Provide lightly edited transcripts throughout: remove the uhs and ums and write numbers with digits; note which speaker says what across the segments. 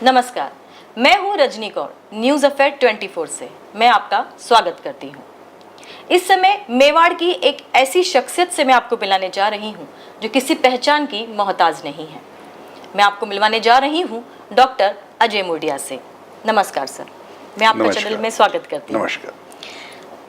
Speaker 1: नमस्कार, मैं हूं रजनी कौर, न्यूज अफेयर 24 से मैं आपका स्वागत करती हूं। इस समय मेवाड़ की एक ऐसी शख्सियत से मैं आपको मिलाने जा रही हूं जो किसी पहचान की मोहताज नहीं है। मैं आपको मिलवाने जा रही हूं डॉक्टर अजय मुर्डिया से। नमस्कार सर, मैं आपका चैनल में स्वागत करती हूँ।
Speaker 2: नमस्कार।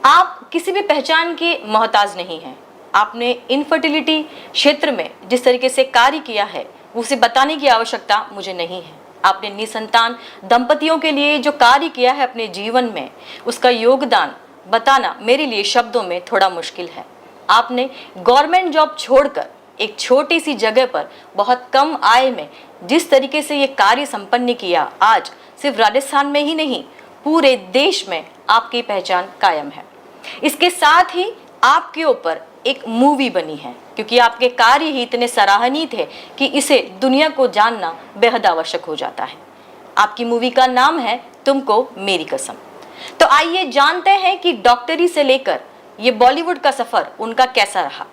Speaker 1: आप किसी भी पहचान के मोहताज नहीं हैं। आपने इनफर्टिलिटी क्षेत्र में जिस तरीके से कार्य किया है उसे बताने की आवश्यकता मुझे नहीं है। आपने निसंतान दंपतियों के लिए जो कार्य किया है अपने जीवन में, उसका योगदान बताना मेरे लिए शब्दों में थोड़ा मुश्किल है। आपने गवर्नमेंट जॉब छोड़कर एक छोटी सी जगह पर बहुत कम आय में जिस तरीके से ये कार्य संपन्न किया, आज सिर्फ राजस्थान में ही नहीं पूरे देश में आपकी पहचान कायम है। इसके साथ ही आपके ऊपर एक मूवी बनी है, क्योंकि आपके कार्य ही इतने सराहनीय थे कि इसे दुनिया को जानना बेहद आवश्यक हो जाता है। आपकी मूवी का नाम है तुमको मेरी कसम। तो आइए जानते हैं कि डॉक्टरी से लेकर ये बॉलीवुड का सफर उनका कैसा रहा।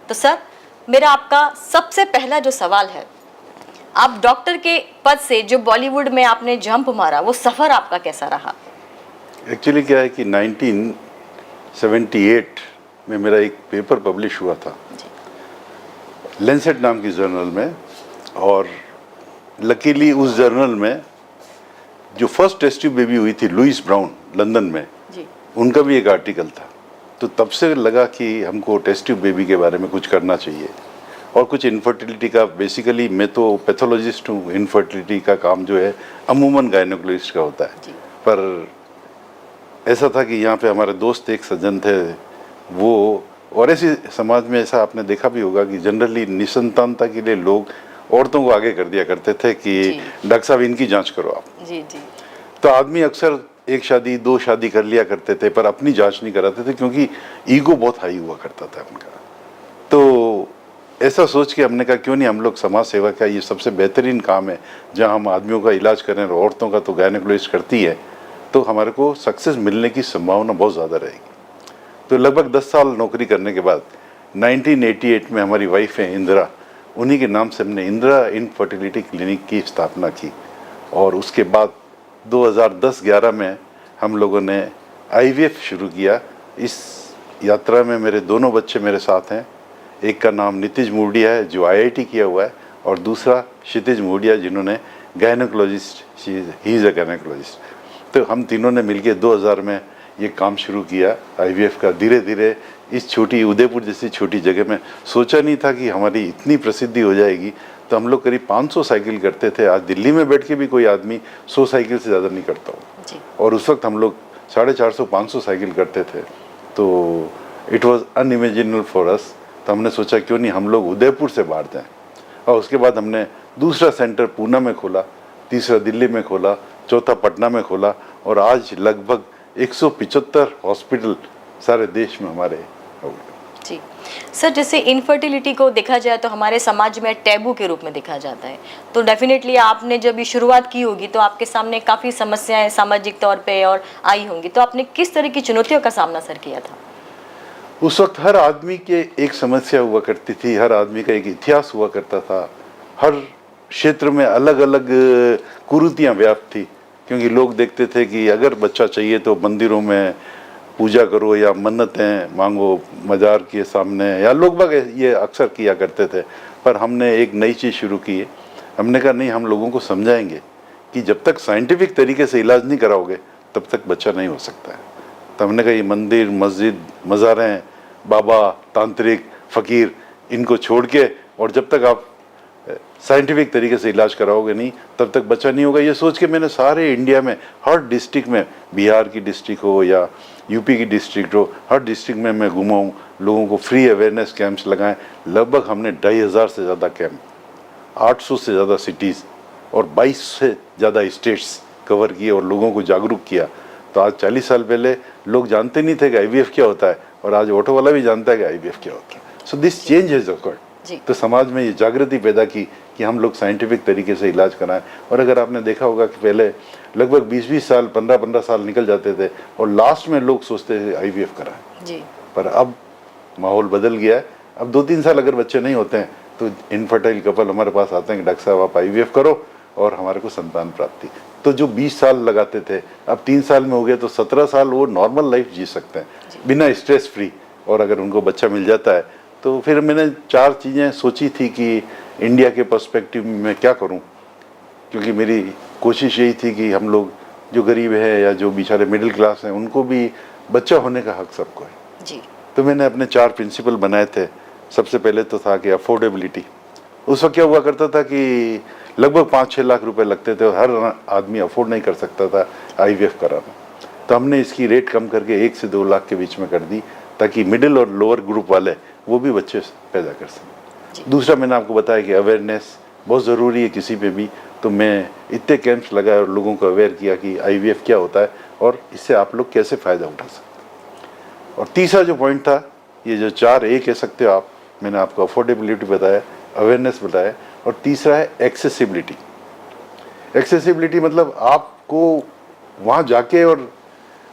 Speaker 1: तो सर, मेरा आपका सबसे पहला जो सवाल है, आप डॉक्टर के पद से जो बॉलीवुड में आपने जंप मारा, वो सफर आपका कैसा रहा?
Speaker 2: एक्चुअली क्या है कि 1978 में मेरा एक पेपर पब्लिश हुआ था लेंसेट नाम की जर्नल में, और लकीली उस जर्नल में जो फर्स्ट टेस्ट ट्यूब बेबी हुई थी लुइस ब्राउन लंदन में
Speaker 1: जी।
Speaker 2: उनका भी एक आर्टिकल था। तो तब से लगा कि हमको टेस्ट ट्यूब बेबी के बारे में कुछ करना चाहिए और कुछ इनफर्टिलिटी का। बेसिकली मैं तो पैथोलॉजिस्ट हूँ, इनफर्टिलिटी का काम जो है अमूमन गायनेकोलॉजिस्ट का होता है। पर ऐसा था कि यहाँ पे हमारे दोस्त एक सज्जन थे वो, और ऐसे समाज में ऐसा आपने देखा भी होगा कि जनरली निसंतानता के लिए लोग औरतों को आगे कर दिया करते थे कि डॉक्टर साहब इनकी जांच करो आप।
Speaker 1: जी जी।
Speaker 2: तो आदमी अक्सर एक शादी दो शादी कर लिया करते थे पर अपनी जांच नहीं कराते थे, क्योंकि ईगो बहुत हाई हुआ करता था उनका। तो ऐसा सोच के हमने कहा क्यों नहीं हम लोग समाज सेवा का ये सबसे बेहतरीन काम है जहाँ हम आदमियों का इलाज करें और औरतों का तो गायनेकोलॉजिस्ट करती है, तो हमारे को सक्सेस मिलने की संभावना बहुत ज़्यादा रहेगी। तो लगभग 10 साल नौकरी करने के बाद 1988 में हमारी वाइफ है इंदिरा, उन्हीं के नाम से हमने इंदिरा इनफर्टिलिटी क्लिनिक की स्थापना की। और उसके बाद 2010-11 में हम लोगों ने IVF शुरू किया। इस यात्रा में मेरे दोनों बच्चे मेरे साथ हैं। एक का नाम नितिज मुर्डिया है जो IIT किया हुआ है, और दूसरा क्षितिज मुर्डिया जिन्होंने gynaecologist, he is a gynaecologist. तो हम तीनों ने मिलकर 2000 में ये काम शुरू किया IVF का। धीरे धीरे इस छोटी उदयपुर जैसी छोटी जगह में सोचा नहीं था कि हमारी इतनी प्रसिद्धि हो जाएगी। तो हम लोग करीब 500 साइकिल करते थे। आज दिल्ली में बैठ के भी कोई आदमी 100 साइकिल से ज़्यादा नहीं करता हो। और उस वक्त हम लोग 450-500 साइकिल करते थे। तो it was unimaginable for us. तो हमने सोचा क्यों नहीं हम लोग उदयपुर से बाहर जाएँ। और उसके बाद हमने दूसरा सेंटर पूना में खोला, तीसरा दिल्ली में खोला, चौथा पटना में खोला, और आज लगभग 175 हॉस्पिटल सारे देश में हमारे हो गए।
Speaker 1: जी सर, जैसे इनफर्टिलिटी को देखा जाए तो हमारे समाज में टैबू के रूप में देखा जाता है। तो डेफिनेटली आपने जब ये शुरुआत की होगी तो आपके सामने काफ़ी समस्याएं सामाजिक तौर पे और आई होंगी। तो आपने किस तरह की चुनौतियों का सामना सर किया था?
Speaker 2: उस वक्त हर आदमी के एक समस्या हुआ करती थी, हर आदमी का एक इतिहास हुआ करता था, हर क्षेत्र में अलग अलग कुरीतियाँ व्याप्त थी। क्योंकि लोग देखते थे कि अगर बच्चा चाहिए तो मंदिरों में पूजा करो या मन्नतें मांगो मज़ार के सामने, या लोग बाग ये अक्सर किया करते थे। पर हमने एक नई चीज़ शुरू की है। हमने कहा नहीं, हम लोगों को समझाएंगे कि जब तक साइंटिफिक तरीके से इलाज नहीं कराओगे तब तक बच्चा नहीं हो सकता है। तो हमने कहा ये मंदिर, मस्जिद, मज़ारें, बाबा, तांत्रिक, फ़कीर, इनको छोड़ के, और जब तक आप साइंटिफिक तरीके से इलाज कराओगे नहीं तब तक बच्चा नहीं होगा। ये सोच के मैंने सारे इंडिया में हर डिस्ट्रिक्ट में, बिहार की डिस्ट्रिक्ट हो या यूपी की डिस्ट्रिक्ट हो, हर डिस्ट्रिक्ट में मैं घुमा हूँ, लोगों को फ्री अवेयरनेस कैंप्स लगाएं। लगभग हमने 2500 से ज़्यादा कैंप, 800 से ज़्यादा सिटीज़ और 22 से ज़्यादा स्टेट्स कवर किए और लोगों को जागरूक किया। तो आज 40 साल पहले लोग जानते नहीं थे कि IVF क्या होता है, और आज ऑटो वाला भी जानता है कि IVF क्या होता है। So this change has awkward. तो समाज में ये जागृति पैदा की कि हम लोग साइंटिफिक तरीके से इलाज कराएं। और अगर आपने देखा होगा कि पहले लगभग 20-20 साल, 15-15 साल निकल जाते थे और लास्ट में लोग सोचते थे IVF कराएं जी। पर अब माहौल बदल गया है। अब 2-3 साल अगर बच्चे नहीं होते हैं तो इनफर्टाइल कपल हमारे पास आते हैं कि डॉक्टर साहब आप IVF करो, और हमारे को संतान प्राप्ति। तो जो 20 साल लगाते थे अब 3 साल में हो गए, तो 17 साल वो नॉर्मल लाइफ जी सकते हैं बिना स्ट्रेस फ्री। और अगर उनको बच्चा मिल जाता है तो फिर मैंने 4 चीज़ें सोची थी कि इंडिया के पर्सपेक्टिव में मैं क्या करूं, क्योंकि मेरी कोशिश यही थी कि हम लोग जो गरीब है या जो बेचारे मिडिल क्लास हैं उनको भी बच्चा होने का हक सबको है
Speaker 1: जी।
Speaker 2: तो मैंने अपने 4 प्रिंसिपल बनाए थे। सबसे पहले तो था कि अफोर्डेबिलिटी। उस वक्त क्या हुआ करता था कि लगभग 5-6 लाख रुपए लगते थे और हर आदमी अफोर्ड नहीं कर सकता था IVF कराना। तो हमने इसकी रेट कम करके 1 से 2 लाख के बीच में कर दी, ताकि मिडिल और लोअर ग्रुप वाले वो भी बच्चे पैदा कर सकें। दूसरा मैंने आपको बताया कि अवेयरनेस बहुत ज़रूरी है किसी पे भी। तो मैं इतने कैंप्स लगाए और लोगों को अवेयर किया कि IVF क्या होता है और इससे आप लोग कैसे फ़ायदा उठा सकते हैं। और तीसरा जो पॉइंट था, ये जो 4A कह सकते हो आप, मैंने आपको अफोर्डेबिलिटी बताया, अवेयरनेस बताया, और तीसरा है एक्सेसिबिलिटी। एक्सेसिबिलिटी मतलब आपको वहाँ जाके और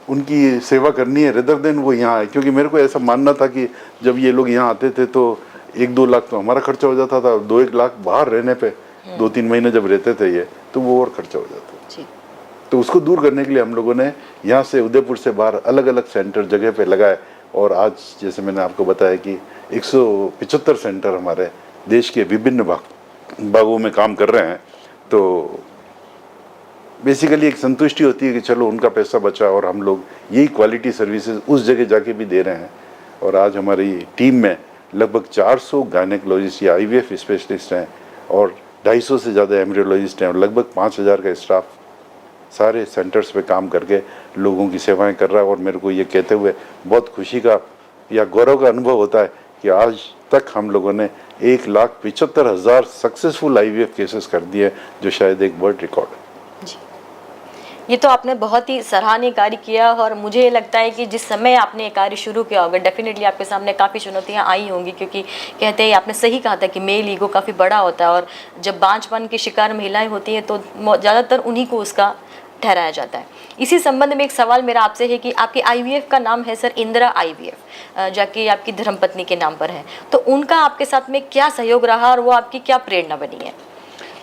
Speaker 2: उनकी सेवा करनी है रेदर देन वो यहाँ आए। क्योंकि मेरे को ऐसा मानना था कि जब ये लोग यहाँ आते थे तो 1-2 लाख तो हमारा खर्चा हो जाता था, 2-1 लाख बाहर रहने पे 2-3 महीने जब रहते थे ये, तो वो और खर्चा हो जाता था। तो उसको दूर करने के लिए हम लोगों ने यहाँ से उदयपुर से बाहर अलग अलग सेंटर जगह पे लगाए। और आज जैसे मैंने आपको बताया कि 175 सेंटर हमारे देश के विभिन्न भागों में काम कर रहे हैं। तो बेसिकली एक संतुष्टि होती है कि चलो उनका पैसा बचा और हम लोग यही क्वालिटी सर्विसेज उस जगह जाके भी दे रहे हैं। और आज हमारी टीम में लगभग 400 गायनेकोलॉजिस्ट या IVF स्पेशलिस्ट हैं और 250 से ज़्यादा एम्ब्रियोलॉजिस्ट हैं और लगभग 5000 का स्टाफ सारे सेंटर्स पे काम करके लोगों की सेवाएं कर रहा है। और मेरे को ये कहते हुए बहुत खुशी का या गौरव का अनुभव होता है कि आज तक हम लोगों ने 1,75,000 सक्सेसफुल IVF केसेस कर दिए, जो शायद एक वर्ल्ड रिकॉर्ड है।
Speaker 1: ये तो आपने बहुत ही सराहनीय कार्य किया और मुझे लगता है कि जिस समय आपने ये कार्य शुरू किया होगा डेफिनेटली आपके सामने काफ़ी चुनौतियां आई होंगी, क्योंकि कहते हैं, आपने सही कहा था कि मेल ईगो काफ़ी बड़ा होता है और जब बांझपन की शिकार महिलाएं होती हैं तो ज़्यादातर उन्हीं को उसका ठहराया जाता है। इसी संबंध में एक सवाल मेरा आपसे है कि आपके IVF का नाम है सर इंदिरा IVF, जाके आपकी धर्मपत्नी के नाम पर है, तो उनका आपके साथ में क्या सहयोग रहा और वो आपकी क्या प्रेरणा बनी है?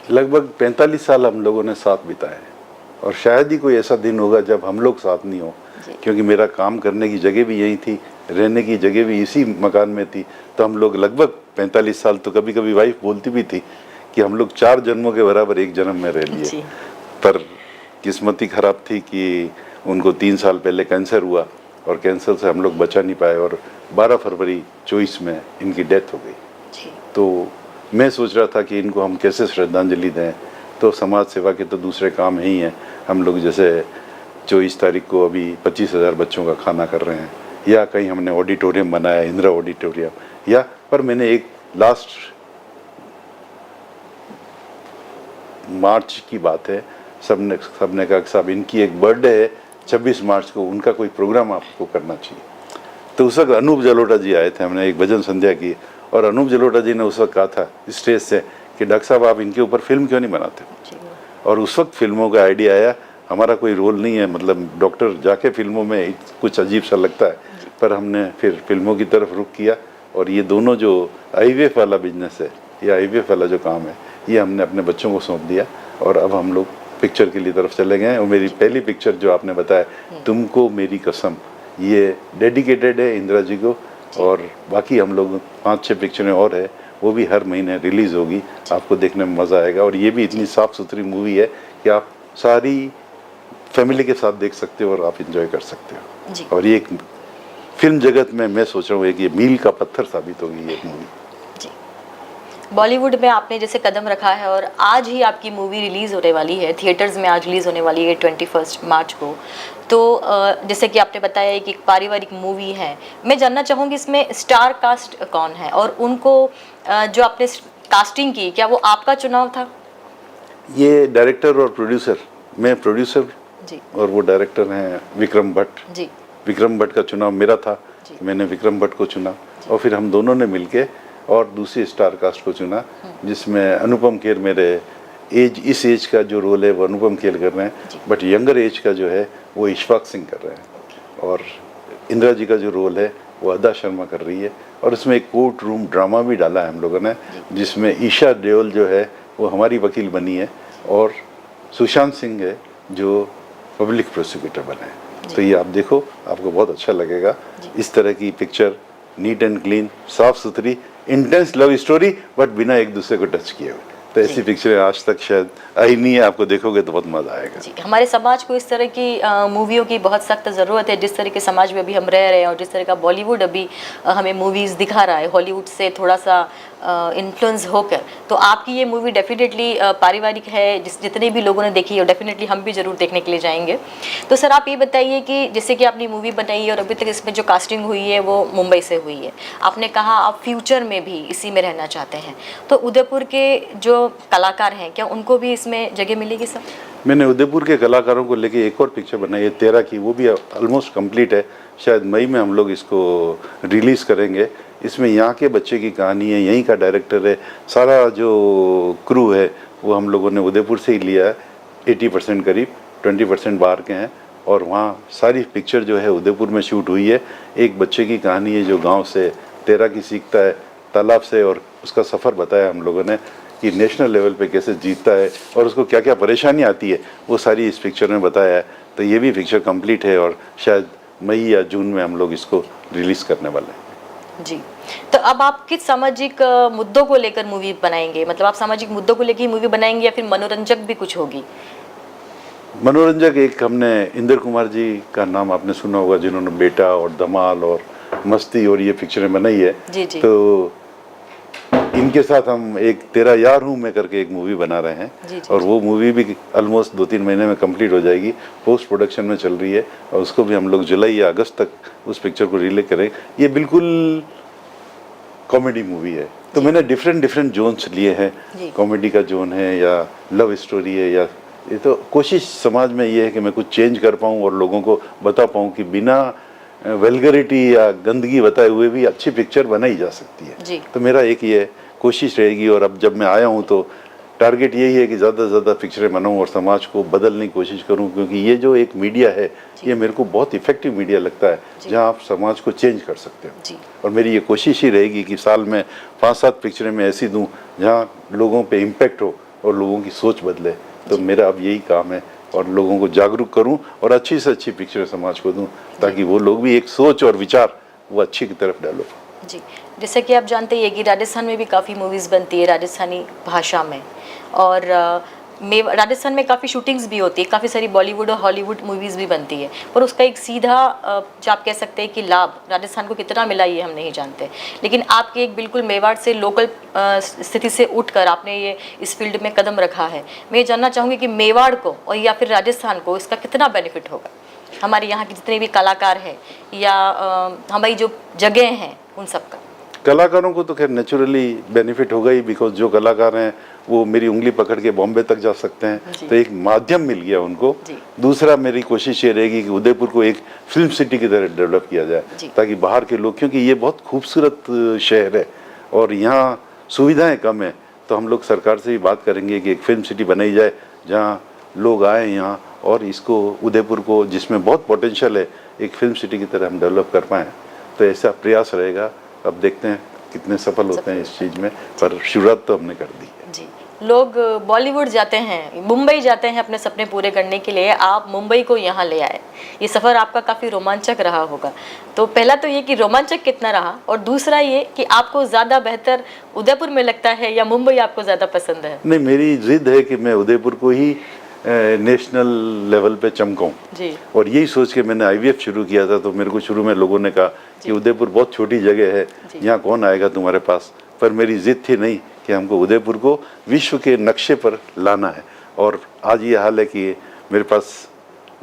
Speaker 2: लगभग 45 साल हम लोगों ने साथ बिताए हैं और शायद ही कोई ऐसा दिन होगा जब हम लोग साथ नहीं हो, क्योंकि मेरा काम करने की जगह भी यही थी, रहने की जगह भी इसी मकान में थी। तो हम लोग लगभग 45 साल, तो कभी कभी वाइफ बोलती भी थी कि हम लोग 4 जन्मों के बराबर एक जन्म में रह लिए। पर किस्मत खराब थी कि उनको 3 साल पहले कैंसर हुआ और कैंसर से हम लोग बचा नहीं पाए और 12 फरवरी 24 में इनकी डेथ हो गई। तो मैं सोच रहा था कि इनको हम कैसे श्रद्धांजलि दें। तो समाज सेवा के तो दूसरे काम ही हैं। हम लोग जैसे 24 तारीख को अभी 25,000 बच्चों का खाना कर रहे हैं, या कहीं हमने ऑडिटोरियम बनाया, इंदिरा ऑडिटोरियम, या पर मैंने एक लास्ट मार्च की बात है, सबने कहा कि साहब इनकी एक बर्थडे है 26 मार्च को, उनका कोई प्रोग्राम आपको करना चाहिए। तो उस वक्त अनूप जलोटा जी आए थे, हमने एक भजन संध्या की और अनूप जलोटा जी ने उस वक्त कहा था स्टेज से कि डॉक्टर साहब आप इनके ऊपर फिल्म क्यों नहीं बनाते। और उस वक्त फिल्मों का आइडिया आया। हमारा कोई रोल नहीं है, मतलब डॉक्टर जाके फिल्मों में कुछ अजीब सा लगता है, पर हमने फिर फिल्मों की तरफ रुख किया और ये दोनों जो IVF वाला बिजनेस है या IVF वाला जो काम है, ये हमने अपने बच्चों को सौंप दिया और अब हम लोग पिक्चर के लिए तरफ चले गए हैं। और मेरी पहली पिक्चर जो आपने बताया, तुमको मेरी कसम, ये डेडिकेटेड है इंदिरा जी को। और बाकी हम लोग 5-6 पिक्चरें और है, वो भी हर महीने रिलीज़ होगी, आपको देखने में मज़ा आएगा। और ये भी इतनी साफ़ सुथरी मूवी है कि आप सारी फैमिली के साथ देख सकते हो और आप इंजॉय कर सकते हो। और ये एक फिल्म जगत में मैं सोच रहा हूँ कि ये मील का पत्थर साबित होगी ये मूवी।
Speaker 1: बॉलीवुड में आपने जैसे कदम रखा है और आज ही आपकी मूवी रिलीज़ होने वाली है, थिएटर्स में आज रिलीज़ होने वाली है 21 मार्च को। तो जैसे कि आपने बताया कि एक पारिवारिक मूवी है, मैं जानना चाहूँगी इसमें स्टार कास्ट कौन है और उनको जो आपने कास्टिंग की, क्या वो आपका चुनाव था?
Speaker 2: ये डायरेक्टर और प्रोड्यूसर, मैं प्रोड्यूसर
Speaker 1: जी
Speaker 2: और वो डायरेक्टर हैं विक्रम भट्ट जी। विक्रम भट्ट का चुनाव मेरा था, मैंने विक्रम भट्ट को चुना और फिर हम दोनों ने मिलके और दूसरी स्टार कास्ट को चुना, जिसमें अनुपम खेर मेरे इस एज का जो रोल है वो अनुपम खेर कर रहे हैं, बट यंगर एज का जो है वो इशफाक सिंह कर रहे हैं। और इंदिरा जी का जो रोल है वो अदा शर्मा कर रही है। और इसमें एक कोर्ट रूम ड्रामा भी डाला है हम लोगों ने, जिसमें ईशा देओल जो है वो हमारी वकील बनी है और सुशांत सिंह है जो पब्लिक प्रोसिक्यूटर बने हैं। तो ये आप देखो, आपको बहुत अच्छा लगेगा। इस तरह की पिक्चर, नीट एंड क्लीन, साफ सुथरी, इंटेंस लव स्टोरी, बट बिना एक दूसरे को टच किए हुए। तो ऐसी पिक्चरें आज तक शायद आई नहीं है, आपको देखोगे तो बहुत मजा आएगा।
Speaker 1: जी, हमारे समाज को इस तरह की मूवियों की बहुत सख्त ज़रूरत है। जिस तरह के समाज में अभी हम रह रहे हैं और जिस तरह का बॉलीवुड अभी हमें मूवीज़ दिखा रहा है, हॉलीवुड से थोड़ा सा इन्फ्लुएंस होकर, तो आपकी ये मूवी डेफिनेटली पारिवारिक है। जितने भी लोगों ने देखी है डेफिनेटली हम भी ज़रूर देखने के लिए जाएंगे। तो सर आप ये बताइए कि जैसे कि आपने मूवी बनाई है और अभी तक इसमें जो कास्टिंग हुई है वो मुंबई से हुई है, आपने कहा आप फ्यूचर में भी इसी में रहना चाहते हैं, तो उदयपुर के जो कलाकार हैं क्या उनको भी इसमें जगह मिलेगी सर?
Speaker 2: मैंने उदयपुर के कलाकारों को लेके एक और पिक्चर बनाई है 13 की, वो भी ऑलमोस्ट कंप्लीट है। शायद मई में हम लोग इसको रिलीज़ करेंगे। इसमें यहाँ के बच्चे की कहानी है, यहीं का डायरेक्टर है, सारा जो क्रू है वो हम लोगों ने उदयपुर से ही लिया है। 80% करीब, 20% बाहर के हैं और वहाँ सारी पिक्चर जो है उदयपुर में शूट हुई है। एक बच्चे की कहानी है जो गाँव से तैराकी सीखता है तालाब से, और उसका सफ़र बताया हम लोगों ने कि नेशनल लेवल पे कैसे जीतता है और उसको क्या क्या परेशानी आती है, वो सारी इस पिक्चर में बताया है। तो ये भी पिक्चर कंप्लीट है और शायद मई या जून में हम लोग इसको रिलीज़ करने वाले हैं।
Speaker 1: जी, तो अब आप किस सामाजिक मुद्दों को लेकर मूवी बनाएंगे? मतलब आप सामाजिक मुद्दों को लेकर ही मूवी बनाएंगे या फिर मनोरंजक भी कुछ होगी?
Speaker 2: मनोरंजक एक, हमने इंद्र कुमार जी का नाम आपने सुना होगा, जिन्होंने बेटा और धमाल और मस्ती और ये पिक्चरें बनाई है।
Speaker 1: जी जी।
Speaker 2: तो इनके साथ हम एक तेरा यार हूँ मैं करके एक मूवी बना रहे हैं।
Speaker 1: जी,
Speaker 2: और वो मूवी भी ऑलमोस्ट 2-3 महीने में कंप्लीट हो जाएगी, पोस्ट प्रोडक्शन में चल रही है और उसको भी हम लोग जुलाई या अगस्त तक उस पिक्चर को रिलीज करें। ये बिल्कुल कॉमेडी मूवी है। तो मैंने डिफरेंट जोन्स लिए हैं, कॉमेडी का जोन है या लव स्टोरी है, या ये तो कोशिश समाज में ये है कि मैं कुछ चेंज कर पाऊँ और लोगों को बता पाऊँ कि बिना वेलगरिटी या गंदगी बताए हुए भी अच्छी पिक्चर बनाई जा सकती है। तो मेरा एक ये कोशिश रहेगी। और अब जब मैं आया हूँ तो टारगेट यही है कि ज़्यादा से ज़्यादा पिक्चरें बनाऊँ और समाज को बदलने की कोशिश करूँ, क्योंकि ये जो एक मीडिया है ये मेरे को बहुत इफेक्टिव मीडिया लगता है जहाँ आप समाज को चेंज कर सकते हो। और मेरी ये कोशिश ही रहेगी कि साल में 5-7 पिक्चरें मैं ऐसी दूँ जहाँ लोगों पे इम्पेक्ट हो और लोगों की सोच बदले। तो मेरा अब यही काम है और लोगों को जागरूक करूं और अच्छी से अच्छी पिक्चरें समाज को दूं, ताकि वो लोग भी एक सोच और विचार वो अच्छी की तरफ डेवलप हो।
Speaker 1: जी, जैसे कि आप जानते ही हैं कि राजस्थान में भी काफ़ी मूवीज़ बनती है राजस्थानी भाषा में, और राजस्थान में काफ़ी शूटिंग्स भी होती है, काफ़ी सारी बॉलीवुड और हॉलीवुड मूवीज़ भी बनती है, पर उसका एक सीधा जो आप कह सकते हैं कि लाभ राजस्थान को कितना मिला ये हम नहीं जानते। लेकिन आपके एक बिल्कुल मेवाड़ से लोकल स्थिति से उठकर आपने ये इस फील्ड में कदम रखा है। मैं ये जानना चाहूँगी कि मेवाड़ को और या फिर राजस्थान को इसका कितना बेनिफिट होगा, हमारे यहाँ के जितने भी कलाकार हैं या हमारी जो जगह हैं उन सब का?
Speaker 2: कलाकारों को तो खैर नेचुरली बेनिफिट होगा ही, बिकॉज जो कलाकार हैं वो मेरी उंगली पकड़ के बॉम्बे तक जा सकते हैं, तो एक माध्यम मिल गया उनको। दूसरा मेरी कोशिश ये रहेगी कि उदयपुर को एक फिल्म सिटी की तरह डेवलप किया जाए, ताकि बाहर के लोग, क्योंकि ये बहुत खूबसूरत शहर है और यहाँ सुविधाएं कम है, तो हम लोग सरकार से भी बात करेंगे कि एक फिल्म सिटी बनाई जाए जहाँ लोग आए यहाँ और इसको उदयपुर को, जिसमें बहुत पोटेंशियल है, एक फिल्म सिटी की तरह हम डेवलप कर पाएँ। तो ऐसा प्रयास रहेगा। अब देखते हैं कितने सफल होते हैं इस चीज़ में, पर शुरुआत तो हमने कर दी है।
Speaker 1: जी, लोग बॉलीवुड जाते हैं, मुंबई जाते हैं अपने सपने पूरे करने के लिए, आप मुंबई को यहाँ ले आए। ये सफ़र आपका काफ़ी रोमांचक रहा होगा। तो पहला तो ये कि रोमांचक कितना रहा, और दूसरा ये कि आपको ज़्यादा बेहतर उदयपुर में लगता है या मुंबई आपको ज़्यादा पसंद है?
Speaker 2: नहीं, मेरी जिद है कि मैं उदयपुर को ही नेशनल लेवल पे चमकाऊं, और यही सोच के मैंने IVF शुरू किया था। तो मेरे को शुरू में लोगों ने कहा कि उदयपुर बहुत छोटी जगह है, यहाँ कौन आएगा तुम्हारे पास, पर मेरी जिद थी नहीं कि हमको उदयपुर को विश्व के नक्शे पर लाना है। और आज ये हाल है कि मेरे पास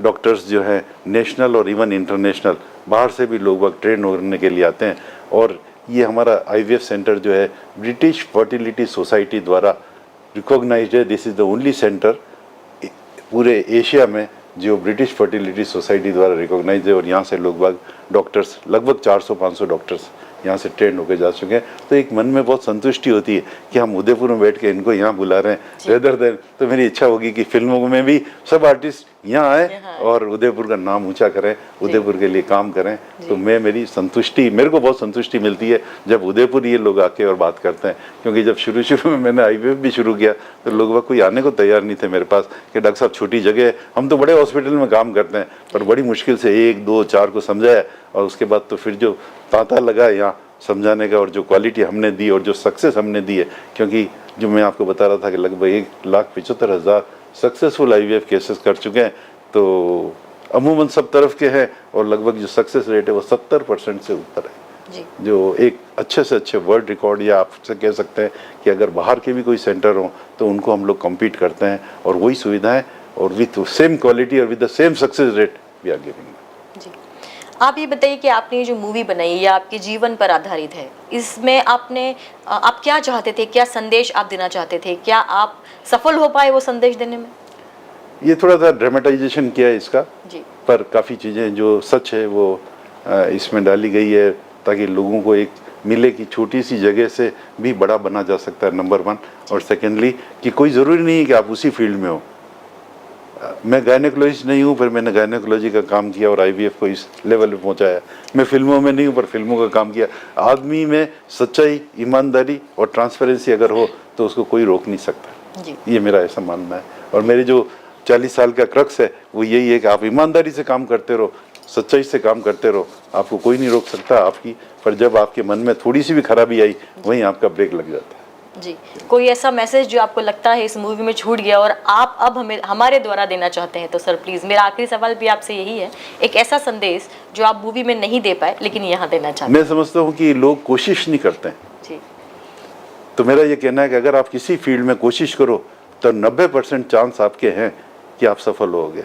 Speaker 2: डॉक्टर्स जो हैं नेशनल और इवन इंटरनेशनल बाहर से भी लोग ट्रेन होने के लिए आते हैं। और ये हमारा IVF सेंटर जो है ब्रिटिश फर्टिलिटी सोसाइटी द्वारा रिकॉग्नाइज्ड है। This is the only centre पूरे एशिया में जो ब्रिटिश फर्टिलिटी सोसाइटी द्वारा रिकॉग्नाइज है, और यहाँ से लोग डॉक्टर्स लगभग 400-500 डॉक्टर्स यहाँ से ट्रेन होकर जा चुके हैं। तो एक मन में बहुत संतुष्टि होती है कि हम उदयपुर में बैठ के इनको यहाँ बुला रहे हैं रेदर देन। तो मेरी इच्छा होगी कि फिल्मों में भी सब आर्टिस्ट यहाँ आए
Speaker 1: यहाँ
Speaker 2: और उदयपुर का नाम ऊंचा करें, उदयपुर के लिए काम करें। तो मेरी संतुष्टि, मेरे को बहुत संतुष्टि मिलती है जब उदयपुर ये लोग आके और बात करते हैं। क्योंकि जब शुरू में मैंने IVF भी शुरू किया तो लोग कोई आने को तैयार नहीं थे मेरे पास कि डॉक्टर साहब छोटी जगह है, हम तो बड़े हॉस्पिटल में काम करते हैं। पर बड़ी मुश्किल से 1 2 4 को समझाया और उसके बाद तो फिर जो तांता लगा यहाँ समझाने का और जो क्वालिटी हमने दी और जो सक्सेस हमने दी है, क्योंकि जो मैं आपको बता रहा था कि लगभग 1,75,000 सक्सेसफुल IVF केसेस कर चुके हैं, तो अमूमन सब तरफ के हैं और लगभग जो सक्सेस रेट है वो 70% से ऊपर है
Speaker 1: जी।
Speaker 2: जो एक अच्छे से अच्छे वर्ल्ड रिकॉर्ड, या आपसे कह सकते हैं कि अगर बाहर के भी कोई सेंटर हो तो उनको हम लोग कम्पीट करते हैं और वही सुविधाएं और विथ सेम क्वालिटी और with the same success rate we are giving.
Speaker 1: जी, आप ये बताइए कि आपने ये जो मूवी बनाई ये आपके जीवन पर आधारित है, इसमें आप क्या चाहते थे, क्या संदेश आप देना चाहते थे, क्या आप सफल हो पाए वो संदेश देने में?
Speaker 2: ये थोड़ा सा ड्रामेटाइजेशन किया है इसका
Speaker 1: जी।
Speaker 2: पर काफ़ी चीज़ें जो सच है वो इसमें डाली गई है ताकि लोगों को एक मिले कि छोटी सी जगह से भी बड़ा बना जा सकता है, नंबर 1। और सेकेंडली कि कोई ज़रूरी नहीं है कि आप उसी फील्ड में हो। मैं गायनेकोलॉजिस्ट नहीं हूँ पर मैंने गायनेकोलॉजी का काम किया और IVF को इस लेवल पे पहुँचाया। मैं फिल्मों में नहीं हूँ पर फिल्मों का काम किया। आदमी में सच्चाई, ईमानदारी और ट्रांसपेरेंसी अगर हो तो उसको कोई रोक नहीं सकता
Speaker 1: जी।
Speaker 2: ये मेरा ऐसा मानना है। और मेरे जो 40 साल का क्रक्स है वो यही है कि आप ईमानदारी से काम करते रहो, सच्चाई से काम करते रहो, आपको कोई नहीं रोक सकता आपकी। पर जब आपके मन में थोड़ी सी भी खराबी आई वहीं आपका ब्रेक लग जाता है।
Speaker 1: जी, कोई ऐसा मैसेज जो आपको लगता है इस मूवी में छूट गया और आप अब हमारे द्वारा देना चाहते हैं तो सर प्लीज़, मेरा आखिरी सवाल भी आपसे यही है, एक ऐसा संदेश जो आप मूवी में नहीं दे पाए लेकिन यहाँ देना चाहते हैं।
Speaker 2: मैं समझता हूँ कि लोग कोशिश नहीं करते हैं।
Speaker 1: जी।
Speaker 2: तो मेरा ये कहना है कि अगर आप किसी फील्ड में कोशिश करो तो 90% चांस आपके हैं कि आप सफल होगे,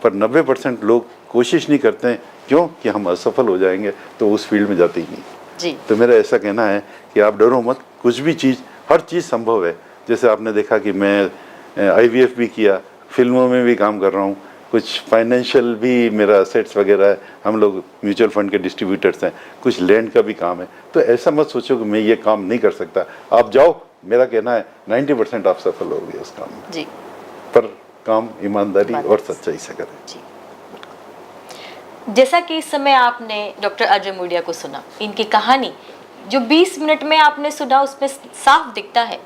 Speaker 2: पर 90% लोग कोशिश नहीं करते हैं। क्यों? कि हम असफल हो जाएंगे तो उस फील्ड में जाते ही नहीं।
Speaker 1: जी।
Speaker 2: तो मेरा ऐसा कहना है कि आप डरो मत, कुछ भी चीज़, हर चीज़ संभव है। जैसे आपने देखा कि मैं IVF भी किया, फिल्मों में भी काम कर रहा हूँ, कुछ फाइनेंशियल भी मेरा असेट्स वगैरह है, हम लोग म्यूचुअल फंड के डिस्ट्रीब्यूटर्स हैं, कुछ लैंड का भी काम है। तो ऐसा मत सोचो कि मैं ये काम नहीं कर सकता। आप जाओ, मेरा कहना है 90% आप सफल होगे उस काम में।
Speaker 1: जी।
Speaker 2: पर काम ईमानदारी और सच्चाई से करें।
Speaker 1: जी। जैसा कि इस समय आपने डॉक्टर अजय मूडिया को सुना, इनकी कहानी जो 20 मिनट में आपने सुना उसमें साफ दिखता है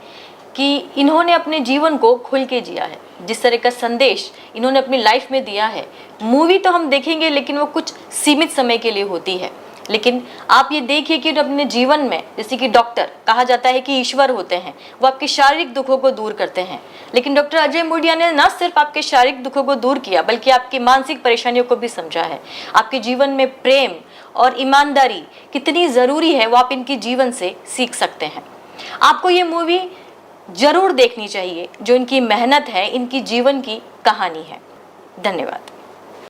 Speaker 1: कि इन्होंने अपने जीवन को खुल के जिया है। जिस तरह का संदेश इन्होंने अपनी लाइफ में दिया है, मूवी तो हम देखेंगे लेकिन वो कुछ सीमित समय के लिए होती है, लेकिन आप ये देखिए कि अपने जीवन में, जैसे कि डॉक्टर कहा जाता है कि ईश्वर होते हैं, वो आपके शारीरिक दुखों को दूर करते हैं, लेकिन डॉक्टर अजय मूडिया ने न सिर्फ आपके शारीरिक दुखों को दूर किया बल्कि आपकी मानसिक परेशानियों को भी समझा है। आपके जीवन में प्रेम और ईमानदारी कितनी ज़रूरी है वो आप इनके जीवन से सीख सकते हैं। आपको ये मूवी जरूर देखनी चाहिए, जो इनकी मेहनत है, इनकी जीवन की कहानी है। धन्यवाद।